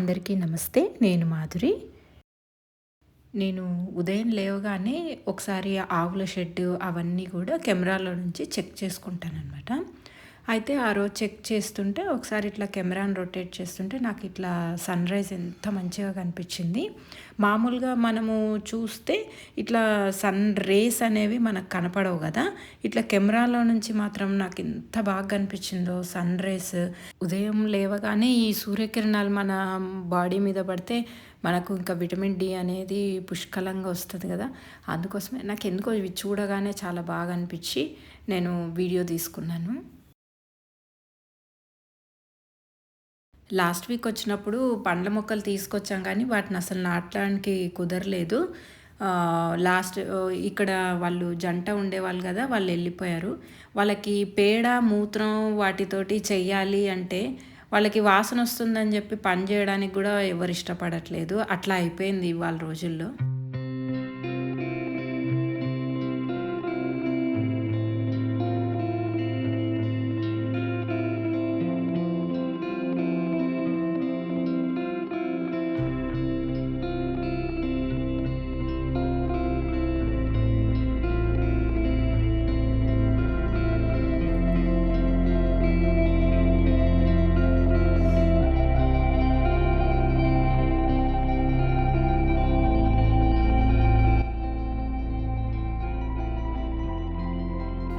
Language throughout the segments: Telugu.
అందరికీ నమస్తే. నేను మాధురి. నేను ఉదయం లేవగానే ఒకసారి ఆవుల షెడ్డు అవన్నీ గూడా కెమెరాలో నుంచి చెక్ చేసుకుంటాననమాట. అయితే ఆ రోజు చెక్ చేస్తుంటే ఒకసారి ఇట్లా కెమెరాని రొటేట్ చేస్తుంటే నాకిట్లా సన్‌రైజ్ ఎంత మంచిగా కనిపించింది. మామూలుగా మనము చూస్తే ఇట్లా సన్ రేస్ అనేవి మనకు కనపడవు గదా! ఇట్లా కెమెరాలో నుంచి మాత్రం నాకెంత బాగా కనిపించిందో సన్ రేస్. ఉదయం లేవగానే ఈ సూర్యకిరణాలు మన బాడీ మీద పడితే మనకు ఇంకా విటమిన్ డి అనేది పుష్కలంగా వస్తది గదా! అందుకోసమే నాకెందుకో ఇవి చూడగానే చాలా బాగా అనిపిచ్చి నేను వీడియో తీసుకున్నాను. లాస్ట్ వీక్ వచ్చినప్పుడు పండ్ల మొక్కలు తీసుకొచ్చాం కానీ వాటిని అసలు నాటడానికి కుదరలేదు. ఇక్కడ వాళ్ళు జంట ఉండేవాళ్ళు కదా! వాళ్ళు వెళ్ళిపోయారు. వాళ్ళకి పేడ, మూత్రం వాటితోటి చెయ్యాలి అంటే వాళ్ళకి వాసన వస్తుందని చెప్పి పని చేయడానికి కూడా ఎవరు ఇష్టపడట్లేదు. అట్లా అయిపోయింది ఇవాళ రోజుల్లో.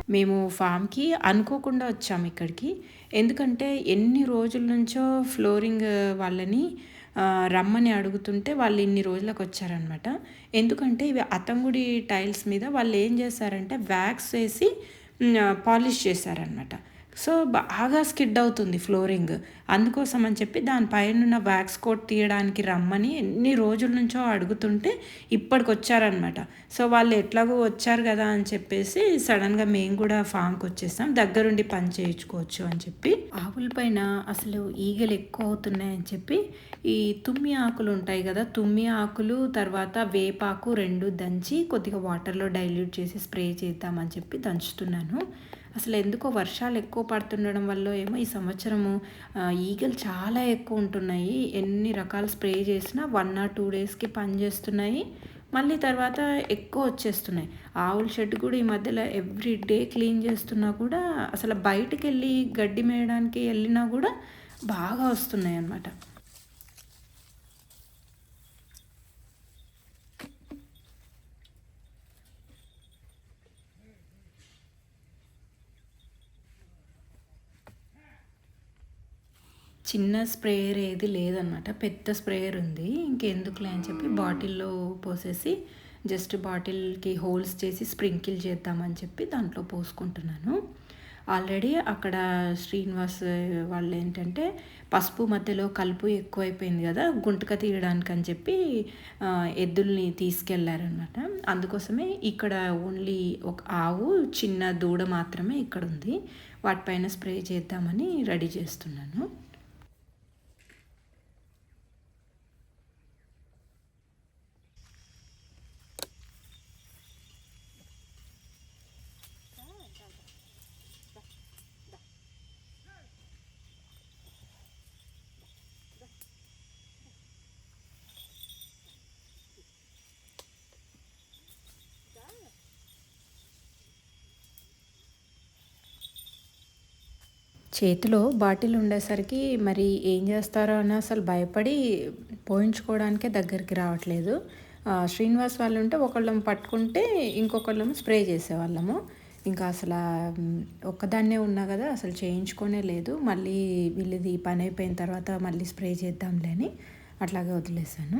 మేము ఫామ్‌కి అనుకోకుండా వచ్చాము ఇక్కడికి. ఎందుకంటే ఎన్ని రోజుల నుంచో ఫ్లోరింగ్ వాళ్ళని రమ్మని అడుగుతుంటే వాళ్ళు ఇన్ని రోజులకొచ్చారనమాట. ఎందుకంటే ఇవి అతంగుడి టైల్స్ మీద వాళ్ళేం చేశారంటే వ్యాక్స్ ఏసి పాలిష్ చేశారనమాట. సో, బాగా స్కిడ్ అవుతుంది ఫ్లోరింగ్. అందుకోసం అని చెప్పి దాని పైనున్న వ్యాక్స్ కోట్ తీయడానికి రమ్మని ఎన్ని రోజుల నుంచో అడుగుతుంటే ఇప్పటికొచ్చారనమాట. సో, వాళ్ళు ఎట్లాగో వచ్చారు గదా అని చెప్పేసి సడన్‌గా మేము కూడా ఫామ్‌కొచ్చేసాం. దగ్గరుండి పని చేయించుకోవచ్చు అని చెప్పి. ఆవుల పైన అసలు ఈగలు ఎక్కువ అవుతున్నాయని చెప్పి ఈ తుమ్మి ఆకులు ఉంటాయి గదా! తుమ్మి ఆకులు తర్వాత వేపాకు 2 దంచి కొద్దిగా వాటర్‌లో డైల్యూట్ చేసి స్ప్రే చేద్దామని చెప్పి దంచుతున్నాను. అసలు ఎందుకో వర్షాలు ఎక్కువ పడుతుండడం వల్లో ఏమో ఈ సంవత్సరము ఈగలు చాలా ఎక్కువ ఉంటున్నాయి. ఎన్ని రకాల స్ప్రే చేసినా 1 ఆర్ 2 డేస్‌కి పనిచేస్తున్నాయి. మళ్ళీ తర్వాత ఎక్కువ వచ్చేస్తున్నాయి. ఆవుల షెడ్ కూడా ఈ మధ్యలో ఎవ్రీ డే క్లీన్ చేస్తున్నా కూడా అసలు బయటికెళ్ళి గడ్డి మేయడానికి ఎళ్ళినా కూడా బాగా వస్తున్నాయన్నమాట. చిన్న స్ప్రేయర్ ఏది లేదనమాట. పెద్ద స్ప్రేయర్ ఉంది. ఇంకెందుకులే అని చెప్పి బాటిల్‌లో పోసేసి జస్ట్ బాటిల్‌కి హోల్స్ చేసి స్ప్రింకిల్ చేద్దామని చెప్పి దాంట్లో పోసుకుంటున్నాను. ఆల్రెడీ అక్కడ శ్రీనివాస్ వాళ్ళేంటంటే పసుపు మధ్యలో కలుపు ఎక్కువైపోయింది గదా! గుంటక తీయడానికని చెప్పి ఎద్దుల్ని తీసుకెళ్లారనమాట. అందుకోసమే ఇక్కడ ఓన్లీ ఒక ఆవు, చిన్న దూడ మాత్రమే ఇక్కడుంది. వాటిపైన స్ప్రే చేద్దామని రెడీ చేస్తున్నాను. చేతిలో బాటిల్ ఉండేసరికి మరి ఏం చేస్తారో అని అసలు భయపడి పోయించుకోవడానికే దగ్గరికి రావట్లేదు. శ్రీనివాస్ వాళ్ళు ఉంటే ఒకళ్ళం పట్టుకుంటే ఇంకొకళ్ళము స్ప్రే చేసేవాళ్ళము. ఇంకా అసలా ఒక్కదాన్నే ఉన్నా కదా అసలు చేయించుకోనే లేదు. మళ్ళీ వీళ్ళది పని అయిపోయిన తర్వాత మళ్ళీ స్ప్రే చేద్దాంలే అని అట్లాగే వదిలేసాను.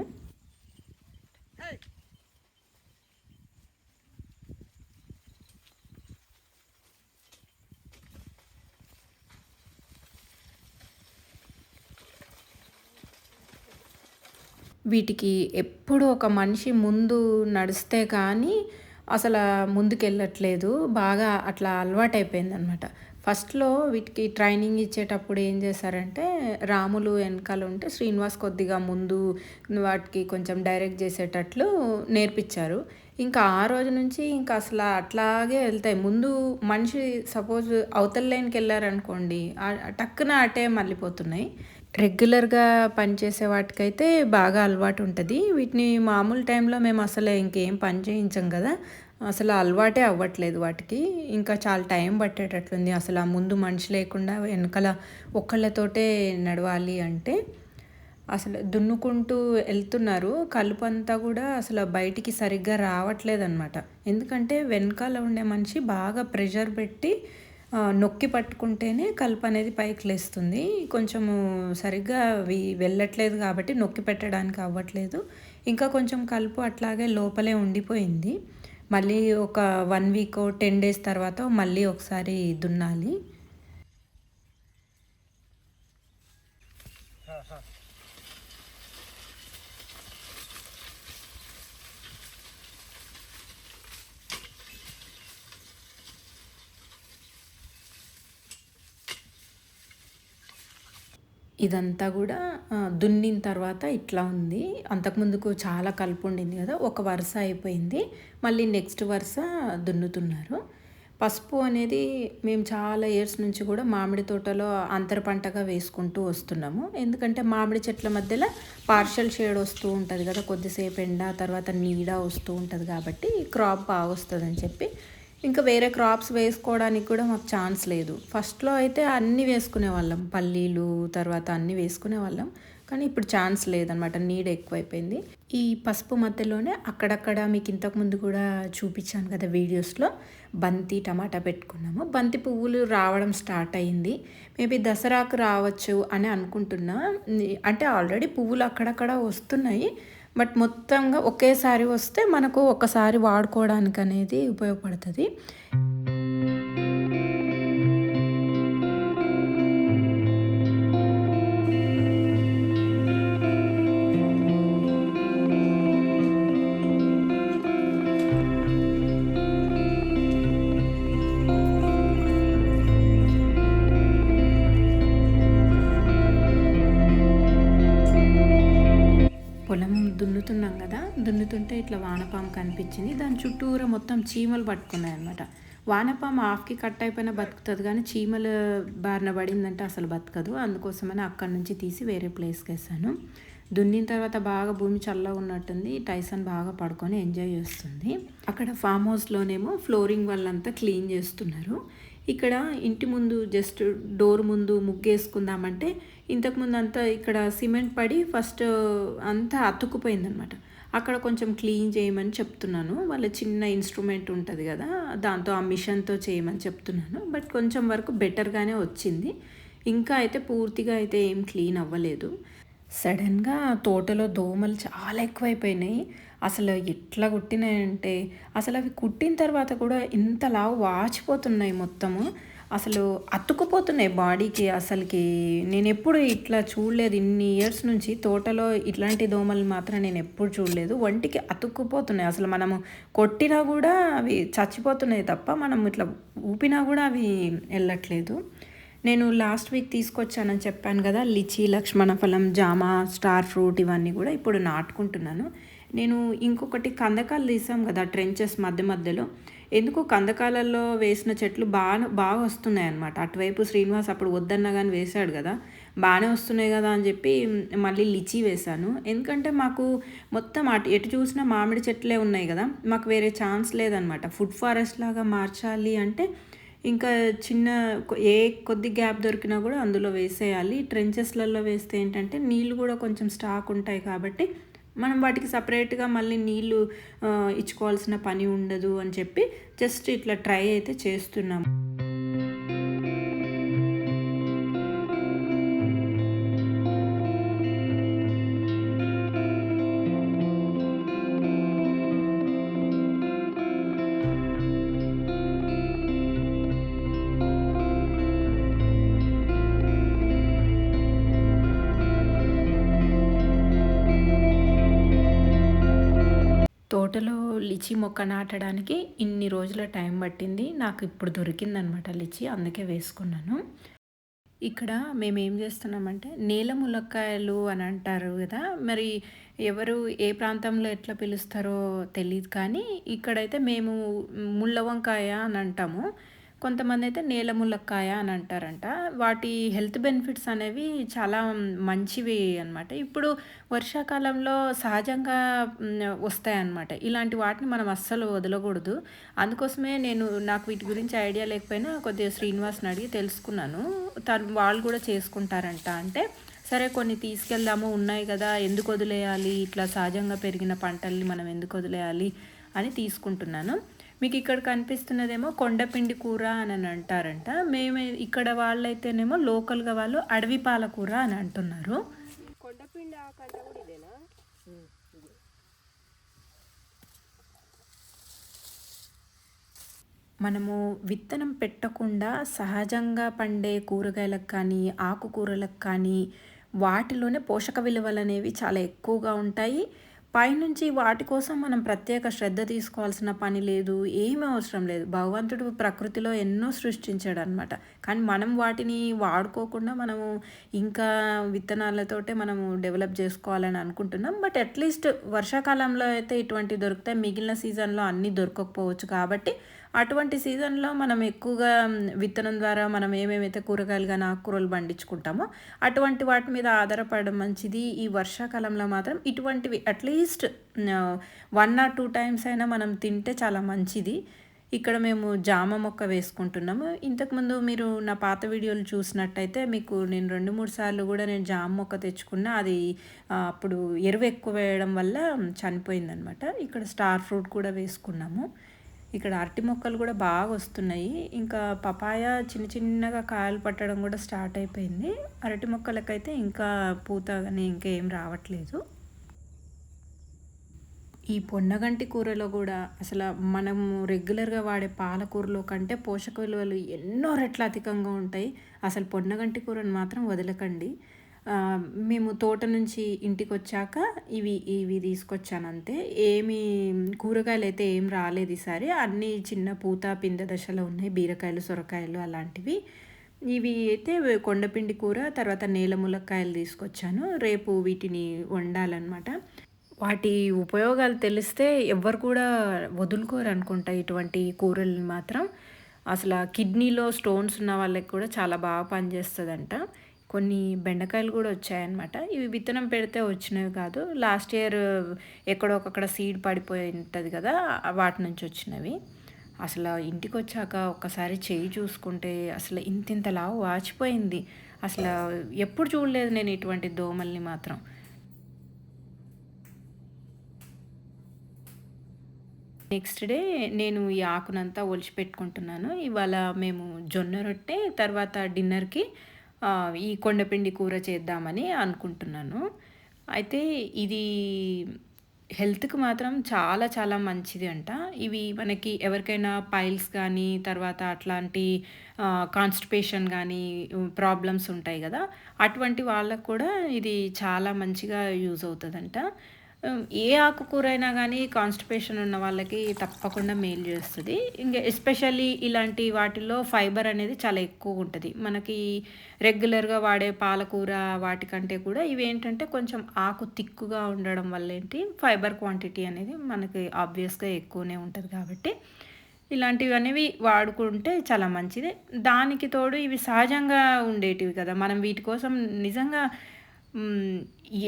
వీటికి ఎప్పుడు ఒక మనిషి ముందు నడిస్తే కానీ అసల ముందుకెళ్ళట్లేదు. బాగా అట్లా అలవాటయిపోయిందనమాట. ఫస్ట్‌లో వీటికి ట్రైనింగ్ ఇచ్చేటప్పుడు ఏం చేశారంటే, రాములు ఎనకాల ఉంటే శ్రీనివాస్ కొద్దిగా ముందు వాటికి కొంచెం డైరెక్ట్ చేసేటట్లు నేర్పిచ్చారు. ఇంకా ఆ రోజు నుంచి ఇంకా అసల అట్లాగే ఎళ్తాయి. ముందు మనిషి సపోజ్ అవతల లేన్‌కెళ్లారనుకోండి టక్కున అటే మళ్ళిపోతున్నాయి. రెగ్యులర్‌గా పనిచేసే వాటికైతే బాగా అలవాటుంటది. వీటిని మామూలు టైంలో మేమసలు ఇంకేం పని చేయించం గదా! అసలు అలవాటే అవ్వట్లేదు వాటికి. ఇంకా చాలా టైం పట్టేటట్లుంది. అసల ముందు మనిషి లేకుండా వెనకాల ఒక్కళ్ళతోటే నడవాలి అంటే, అసలు దున్నుకుంటూ ఎళ్తున్నారు. కలుపంతా గూడా అసల బయటికి సరిగ్గా రావట్లేదనమాట. ఎందుకంటే వెనకాల ఉండే మనిషి బాగా ప్రెషర్ పెట్టి నొక్కి పట్టుకుంటేనే కలుపనేది పైకి లేస్తుంది. కొంచెము సరిగ్గా అవి వెళ్ళట్లేదు కాబట్టి నొక్కి పెట్టడానికి అవ్వట్లేదు. ఇంకా కొంచెం కలుపు అట్లాగే లోపలే ఉండిపోయింది. మళ్ళీ ఒక 1 వీకో, 10 డేస్ తర్వాత మళ్ళీ ఒకసారి దున్నాలి. ఇదంతా గూడా దున్నిన తర్వాత ఇట్లా ఉంది. అంతకుముందుకు చాలా కలుపుండింది గదా! ఒక వరుస అయిపోయింది. మళ్ళీ నెక్స్ట్ వరుస దున్నుతున్నారు. పసుపు అనేది మేము చాలా ఇయర్స్ నుంచి గూడా మామిడి తోటలో అంతర పంటగా వేసుకుంటూ వస్తున్నాము. ఎందుకంటే మామిడి చెట్ల మధ్యలో పార్షియల్ షేడ్ వస్తూ ఉంటది గదా! కొద్దిసేపు ఎండ, తర్వాత నీడ వస్తూ ఉంటది కాబట్టి క్రాప్ బాగొస్తదని చెప్పి ఇంకా వేరే క్రాప్స్ వేసుకోవడానికి కూడా మాకు ఛాన్స్ లేదు. ఫస్ట్‌లో అయితే అన్నీ వేసుకునేవాళ్ళం. పల్లీలు తర్వాత అన్నీ వేసుకునేవాళ్ళం. కానీ ఇప్పుడు ఛాన్స్ లేదనమాట. నీడ ఎక్కువైపోయింది. ఈ పసుపు మధ్యలోనే అక్కడక్కడ మీకు ఇంతకుముందు కూడా చూపించాను కదా వీడియోస్‌లో బంతి, టమాటా పెట్టుకున్నాము. బంతి పువ్వులు రావడం స్టార్ట్ అయింది. మేబీ దసరాకు రావచ్చు అని అనుకుంటున్నా. అంటే ఆల్రెడీ పువ్వులు అక్కడక్కడ వస్తున్నాయి. బట్ మొత్తంగా ఒకేసారి వస్తే మనకు ఒకసారి వాడుకోవడానికనేది ఉపయోగపడతది. పొలం దున్నుతున్నాం గదా! దున్నుతుంటే ఇట్లా వానపాము కనిపించింది. దాని చుట్టూరా మొత్తం చీమలు పట్టుకున్నాయన్నమాట. వానపాము హాఫ్‌కి కట్ అయిపోయినా బతుకుతది గానీ, చీమల బారిన పడిందంటే అసలు బతకదు. అందుకోసమని అక్కడి నుంచి తీసి వేరే ప్లేస్‌కేసాను. దున్నిన తర్వాత బాగా భూమి చల్లగున్నట్టుంది. టైసన్ బాగా పడుకొని ఎంజాయ్ చేస్తుంది. అక్కడ ఫామ్ హౌస్‌లోనేమో ఫ్లోరింగ్ వాళ్ళంతా క్లీన్ చేస్తున్నారు. ఇక్కడ ఇంటి ముందు జస్ట్ డోర్ ముందు ముగ్గేసుకుందామంటే ఇంతకుముందు అంతా ఇక్కడ సిమెంట్ పడి ఫస్ట్ అంతా అతుక్కుపోయిందనమాట. అక్కడ కొంచెం క్లీన్ చేయమని చెప్తున్నాను. వాళ్ళ చిన్న ఇన్‌స్ట్రుమెంట్ ఉంటది గదా! దాంతో ఆ మిషన్‌తో చేయమని చెప్తున్నాను. బట్ కొంచెం వరకు బెటర్‌గానే వచ్చింది. ఇంకా అయితే పూర్తిగా అయితే ఏం క్లీన్ అవ్వలేదు. సడెన్‌గా తోటలో దోమలు చాలా ఎక్కువైపోయినాయి. అసలు ఎట్లా కుట్టినాయంటే, అసలవి కుట్టిన తర్వాత కూడా ఇంత లావు వాచిపోతున్నాయి మొత్తము. అసలు అతుక్కుపోతున్నాయి బాడీకి అసలకి. నేనెప్పుడు ఇట్లా చూడలేదు. ఇన్ని ఇయర్స్ నుంచి తోటలో ఇట్లాంటి దోమలు మాత్రం నేనెప్పుడు చూడలేదు. ఒంటికి అతుక్కుపోతున్నాయి. అసలు మనము కొట్టినా గూడా అవి చచ్చిపోతున్నాయి తప్ప, మనం ఇట్లా ఊపినా గూడా అవి ఎళ్ళట్లేదు. నేను లాస్ట్ వీక్ తీసుకొచ్చానని చెప్పాను కదా! లిచీ, లక్ష్మణ ఫలం, జామ, స్టార్ ఫ్రూట్ ఇవన్నీ గూడా ఇప్పుడు నాటుకుంటున్నాను. నేను ఇంకొకటి కందకాలు తీసాం కదా! ట్రెంచెస్ మధ్య మధ్యలో. ఎందుకో కందకాలలో వేసిన చెట్లు బాగా వస్తున్నాయన్నమాట. అటువైపు శ్రీనివాస్ అప్పుడు వద్దన్నా గాని వేశాడు గదా! బానే వస్తున్నాయి గదా అని జెప్పి మళ్ళీ లిచీ వేశాను. ఎందుకంటే మాకు మొత్తం ఎటు చూసినా మామిడి చెట్లే ఉన్నాయి గదా! మాకు వేరే ఛాన్స్ లేదనమాట. ఫుడ్ ఫారెస్ట్ లాగా మార్చాలి అంటే ఇంకా చిన్న కొద్ది గ్యాప్ దొరికినా గూడా అందులో వేసేయాలి. ట్రెంచెస్‌లలో వేస్తే ఏంటంటే నీళ్ళు గూడా కొంచెం స్టాక్ ఉంటాయి కాబట్టి, మనం వాటికి సెపరేట్‌గా మళ్ళీ నీళ్ళు ఇచ్చుకోవాల్సిన పని ఉండదు అని చెప్పి జస్ట్ ఇట్లా ట్రై అయితే చేస్తున్నాం. తోటలో లిచీ మొక్క నాటడానికి ఇన్ని రోజుల టైం పట్టింది. నాకు ఇప్పుడు దొరికిందనమాట లిచీ. అందుకే వేసుకున్నాను. ఇక్కడ మేమేం జేస్తున్నామంటే, నేల ములక్కాయలు అని అంటారు గదా! మరి ఎవరు ఏ ప్రాంతంలో ఎట్లా పిలుస్తారో తెలీదు కానీ, ఇక్కడైతే మేము ముళ్ళ వంకాయ అని అంటాము. కొంతమందయితే నేల ములక్కాయ అని అంటారంట. వాటి హెల్త్ బెనిఫిట్స్ అనేవి చాలా మంచివి అనమాట. ఇప్పుడు వర్షాకాలంలో సహజంగా వస్తాయన్నమాట. ఇలాంటి వాటిని మనం అస్సలు వదలకూడదు. అందుకోసమే నాకు వీటి గురించి ఐడియా లేకపోయినా కొద్దిగా శ్రీనివాస్‌ని అడిగి తెలుసుకున్నాను. వాళ్ళు కూడా చేసుకుంటారంట. అంటే సరే కొన్ని తీసుకెళ్దాము ఉన్నాయి గదా! ఎందుకు వదిలేయాలి? ఇట్లా సహజంగా పెరిగిన పంటల్ని మనం ఎందుకు వదిలేయాలి అని తీసుకుంటున్నాను. మీకిక్కడ కనిపిస్తున్నదేమో కొండపిండి కూర అనని అంటారంట. ఇక్కడ వాళ్ళైతేనేమో లోకల్‌గా వాళ్ళు అడవి పాలకూర అని అంటున్నారు. కొండపిండి ఆకంట కూడా ఇదేనా? మనము విత్తనం పెట్టకుండా సహజంగా పండే కూరగాయలకు కానీ, ఆకుకూరలకు కానీ వాటిలోనే పోషక విలువలనేవి చాలా ఎక్కువగా ఉంటాయి. పైనుంచి వాటి కోసం మనం ప్రత్యేక శ్రద్ధ తీసుకోవాల్సిన పని లేదు. ఏమీ అవసరం లేదు. భగవంతుడు ప్రకృతిలో ఎన్నో సృష్టించాడనమాట. కానీ మనం వాటిని వాడుకోకుండా మనము ఇంకా విత్తనాలతోటే మనము డెవలప్ చేసుకోవాలని అనుకుంటున్నాం. బట్ అట్‌లీస్ట్ వర్షాకాలంలో అయితే ఇటువంటివి దొరుకుతాయి. మిగిలిన సీజన్‌లో అన్నీ దొరకకపోవచ్చు కాబట్టి అటువంటి సీజన్‌లో మనం ఎక్కువగా విత్తనం ద్వారా మనం ఏమేమైతే కూరగాయలు గాని, ఆకుకూరలు పండించుకుంటామో అటువంటి వాటి మీద ఆధారపడడం మంచిది. ఈ వర్షాకాలంలో మాత్రం ఇటువంటివి అట్‌లీస్ట్ 1 ఆర్ 2 టైమ్స్ అయినా మనం తింటే చాలా మంచిది. ఇక్కడ మేము జామ మొక్క వేసుకుంటున్నాము. ఇంతకుముందు మీరు నా పాత వీడియోలు చూసినట్టయితే మీకు నేను 2, 3 సార్లు గూడా నేను జామ మొక్క తెచ్చుకున్నా. అది అప్పుడు ఎరువు ఎక్కువ వేయడం వల్ల చనిపోయిందనమాట. ఇక్కడ స్టార్ ఫ్రూట్ కూడా వేసుకున్నాము. ఇక్కడ అరటి మొక్కలు కూడా బాగా వస్తున్నాయి. ఇంకా పపాయ చిన్న చిన్నగా కాయలు పట్టడం కూడా స్టార్ట్ అయిపోయింది. అరటి మొక్కలకైతే ఇంకా పూత గాని ఇంకా ఏం రావట్లేదు. ఈ పొన్నగంటి కూరలో కూడా అసలు మనము రెగ్యులర్‌గా వాడే పాలకూరలో కంటే పోషక విలువలు ఎన్నో రెట్ల అధికంగా ఉంటాయి. అసలు పొన్నగంటి కూరను మాత్రం వదలకండి. మేము తోట నుంచి ఇంటికొచ్చాక ఇవి తీసుకొచ్చానంతే. కూరగాయలైతే ఏం రాలేదు ఈసారి. అన్నీ చిన్న పూత, పిందె దశలో ఉన్నాయి. బీరకాయలు, సొరకాయలు అలాంటివి. ఇవి అయితే కొండపిండి కూర, తర్వాత నేల ములక్కాయలు తీసుకొచ్చాను. రేపు వీటిని వండాలనమాట. వాటి ఉపయోగాలు తెలిస్తే ఎవ్వరు కూడా వదులుకోరనుకుంటా ఇటువంటి కూరల్ని మాత్రం. కిడ్నీలో స్టోన్స్ ఉన్న వాళ్ళకి కూడా చాలా బాగా పనిచేస్తదంట. కొన్ని బెండకాయలు కూడా వచ్చాయన్నమాట. ఇవి విత్తనం పెడితే వచ్చినవి కాదు. లాస్ట్ ఇయర్ ఎక్కడో ఒకక్కడ సీడ్ పడిపోయి ఉంటది కదా! వాటి నుంచి వచ్చినవి. ఇంటికొచ్చాక ఒక్కసారి చెయ్యి చూసుకుంటే ఇంతింత లావు వాచిపోయింది. ఎప్పుడు చూడలేదు నేను ఇటువంటి దోమల్ని మాత్రం. నెక్స్ట్ డే నేను ఈ ఆకునంతా ఒలిచిపెట్టుకుంటున్నాను. ఇవాళ మేము జొన్న రొట్టె, తర్వాత డిన్నర్‌కి ఈ కొండపిండి కూర చేద్దామని అనుకుంటున్నాను. అయితే ఇది హెల్త్‌కి మాత్రం చాలా చాలా మంచిది అంట. ఇవి మనకి ఎవరికైనా పైల్స్ గానీ, తర్వాత అట్లాంటి కాన్‌స్టిపేషన్ గానీ ప్రాబ్లమ్స్ ఉంటాయి గదా! అటువంటి వాళ్ళకి కూడా ఇది చాలా మంచిగా యూజ్ అవుతదంట. ఏ ఆకుకూరైనా గానీ కాన్‌స్టిపేషన్ ఉన్న వాళ్ళకి తప్పకుండా మేలు చేస్తది. ఎస్పెషల్లీ ఇలాంటి వాటిల్లో ఫైబర్ అనేది చాలా ఎక్కువుంటది. మనకి రెగ్యులర్‌గా వాడే పాలకూర వాటికంటే కూడా ఇవేంటంటే కొంచెం ఆకు తిక్కుగా ఉండడం వల్లేంటి ఫైబర్ క్వాంటిటీ అనేది మనకి ఆబ్వియస్‌గా ఎక్కువనే ఉంటది కాబట్టి, ఇలాంటివనేవి వాడుకుంటే చాలా మంచిది. దానికి తోడు ఇవి సహజంగా ఉండేటివి కదా! మనం వీటి కోసం నిజంగా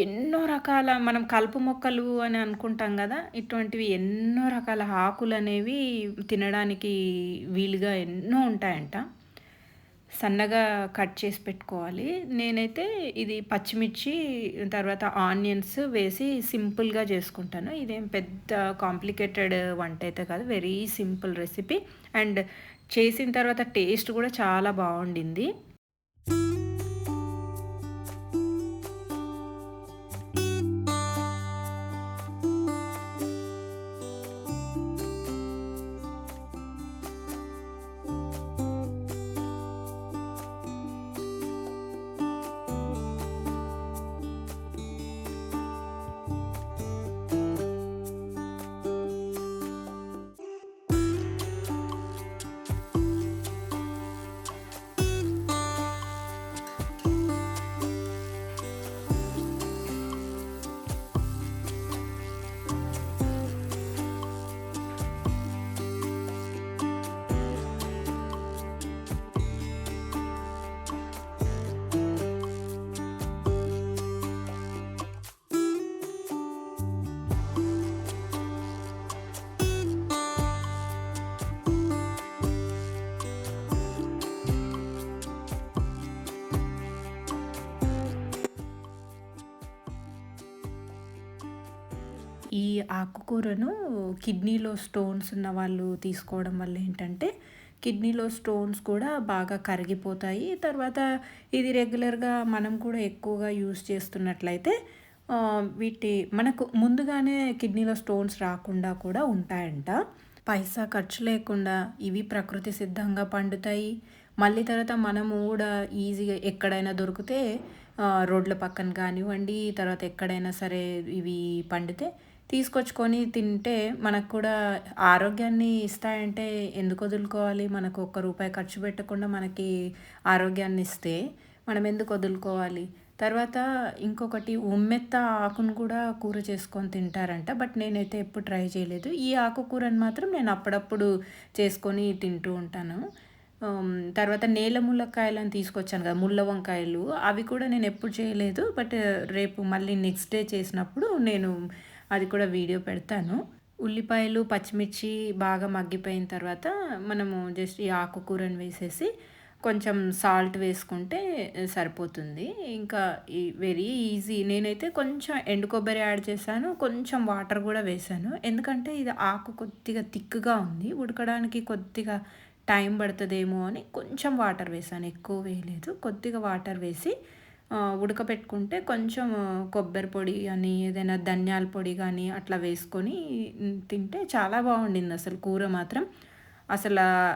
ఎన్నో రకాల మనం కలుపు మొక్కలు అని అనుకుంటాం గదా! ఇటువంటివి ఎన్నో రకాల ఆకులనేవి తినడానికి వీలుగా ఎన్నో ఉంటాయంట. సన్నగా కట్ చేసి పెట్టుకోవాలి. నేనైతే ఇది పచ్చిమిర్చి, తర్వాత ఆనియన్స్ వేసి సింపుల్‌గా చేసుకుంటాను. ఇదేం పెద్ద కాంప్లికేటెడ్ వంటయితే కాదు. Very simple recipe. అండ్ చేసిన తర్వాత టేస్ట్ కూడా చాలా బావుండింది. ఈ ఆకుకూరను కిడ్నీలో స్టోన్స్ ఉన్న వాళ్ళు తీసుకోవడం వల్ల ఏంటంటే కిడ్నీలో స్టోన్స్ కూడా బాగా కరిగిపోతాయి. తర్వాత ఇది రెగ్యులర్గా మనం కూడా ఎక్కువగా యూస్ చేస్తున్నట్లయితే వీటి మనకు ముందుగానే కిడ్నీలో స్టోన్స్ రాకుండా కూడా ఉంటాయంట. పైసా ఖర్చు లేకుండా ఇవి ప్రకృతి సిద్ధంగా పండుతాయి. మళ్ళీ తర్వాత మనము కూడా ఈజీగా ఎక్కడైనా దొరికితే రోడ్ల పక్కన కానివ్వండి, తర్వాత ఎక్కడైనా సరే ఇవి పండితే తీసుకొచ్చుకొని తింటే మనకు కూడా ఆరోగ్యాన్ని ఇస్తాయంటే ఎందుకు వదులుకోవాలి? మనకు ఒక్క రూపాయి ఖర్చు పెట్టకుండా మనకి ఆరోగ్యాన్ని ఇస్తే మనం ఎందుకు వదులుకోవాలి? తర్వాత ఇంకొకటి ఉమ్మెత్త ఆకును కూడా కూర చేసుకొని తింటారంట. బట్ నేనైతే ఎప్పుడు ట్రై చేయలేదు. ఈ ఆకుకూరని మాత్రం నేను అప్పుడప్పుడు చేసుకొని తింటూ ఉంటాను. తర్వాత నేల ములక్కాయలని తీసుకొచ్చాను కదా! ముళ్ళ వంకాయలు అవి కూడా నేను ఎప్పుడు చేయలేదు. బట్ రేపు మళ్ళీ నెక్స్ట్ డే చేసినప్పుడు నేను అది కూడా వీడియో పెడతాను. ఉల్లిపాయలు, పచ్చిమిర్చి బాగా మగ్గిపోయిన తర్వాత మనము జస్ట్ ఈ ఆకుకూరని వేసేసి కొంచెం సాల్ట్ వేసుకుంటే సరిపోతుంది. ఇంకా వెరీ ఈజీ. నేనైతే కొంచెం ఎండు కొబ్బరి యాడ్ చేశాను. కొంచెం వాటర్ కూడా వేశాను. ఎందుకంటే ఇది ఆకు కొద్దిగా థిక్‌గా ఉంది. ఉడకడానికి కొద్దిగా టైం పడతదేమో అని కొంచెం వాటర్ వేశాను. ఎక్కువ వేయలేదు. కొద్దిగా వాటర్ వేసి ఉడకపెట్టుకుంటే కొంచెం కొబ్బరి పొడి గానీ, ఏదైనా ధనియాల పొడి గానీ అట్లా వేసుకొని తింటే చాలా బాగుండింది అసలు కూర మాత్రం.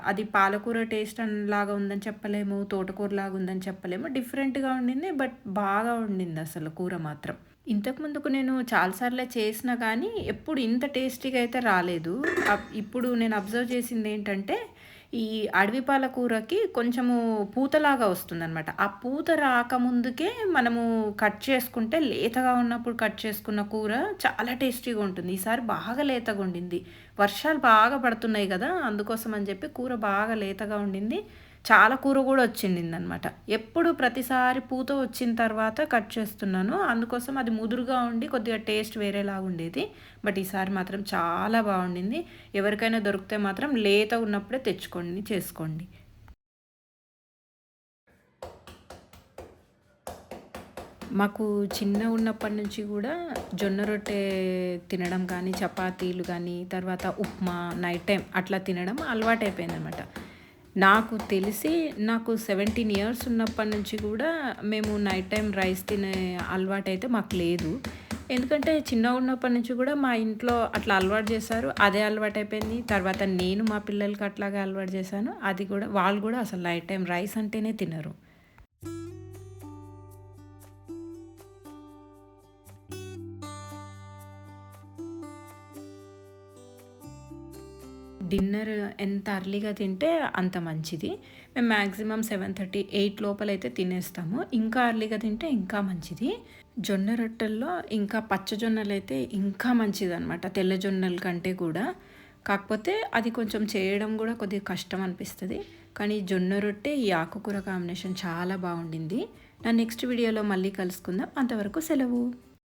అది పాలకూర టేస్ట్ లాగా ఉందని చెప్పలేము. తోటకూరలాగా ఉందని చెప్పలేము. డిఫరెంట్‌గా ఉండింది. బట్ బాగా వండింది అసలు కూర మాత్రం. ఇంతకు ముందుకు నేను చాలా సార్లే చేసినా కానీ ఎప్పుడు ఇంత టేస్టీగా అయితే రాలేదు. ఇప్పుడు నేను అబ్జర్వ్ చేసిందేంటంటే ఈ అడవి పాలకూరకి కొంచెము పూతలాగా వస్తుందనమాట. ఆ పూత రాకముందుకే మనము కట్ చేసుకుంటే లేతగా ఉన్నప్పుడు కట్ చేసుకున్న కూర చాలా టేస్టీగా ఉంటుంది. ఈసారి బాగా లేతగా ఉండింది. వర్షాలు బాగా పడుతున్నాయి కదా! అందుకోసం అని చెప్పి కూర బాగా లేతగా ఉండింది. చాలా కూర కూడా వచ్చిండిందనమాట. ఎప్పుడు ప్రతిసారి పూత వచ్చిన తర్వాత కట్ చేస్తున్నాను. అందుకోసం అది ముదురుగా ఉండి కొద్దిగా టేస్ట్ వేరేలాగా ఉండేది. బట్ ఈసారి మాత్రం చాలా బాగుండింది. ఎవరికైనా దొరికితే మాత్రం లేతగా ఉన్నప్పుడే తెచ్చుకొని చేసుకోండి. మాకు చిన్నగా ఉన్నప్పటి నుంచి కూడా జొన్న రొట్టె తినడం కానీ, చపాతీలు కానీ, తర్వాత ఉప్మా నైట్ టైం అట్లా తినడం అలవాటైపోయిందనమాట. నాకు 17 ఇయర్స్ ఉన్నప్పటి నుంచి కూడా మేము నైట్ టైం రైస్ తినే అలవాటైతే మాకు లేదు. ఎందుకంటే చిన్నగా ఉన్నప్పటి నుంచి కూడా మా ఇంట్లో అట్లా అలవాటు చేశారు. అదే అలవాటైపోయింది. తర్వాత నేను మా పిల్లలకి అట్లాగే అలవాటు చేశాను. అది కూడా వాళ్ళు కూడా అసలు నైట్ టైం రైస్ అంటేనే తినరు. డిన్నర్ ఎంత అర్లీగా తింటే అంత మంచిది. మేము మ్యాక్సిమం 7:30, 8 లోపలైతే తినేస్తాము. ఇంకా అర్లీగా తింటే ఇంకా మంచిది. జొన్న రొట్టెల్లో ఇంకా పచ్చ జొన్నలైతే ఇంకా మంచిదనమాట. తెల్ల జొన్నల కంటే కూడా. కాకపోతే అది కొంచెం చేయడం కూడా కొద్దిగా కష్టం అనిపిస్తది. కానీ జొన్న రొట్టె, ఈ ఆకుకూర కాంబినేషన్ చాలా బాగుండింది. నా నెక్స్ట్ వీడియోలో మళ్ళీ కలుసుకుందాం. అంతవరకు సెలవు.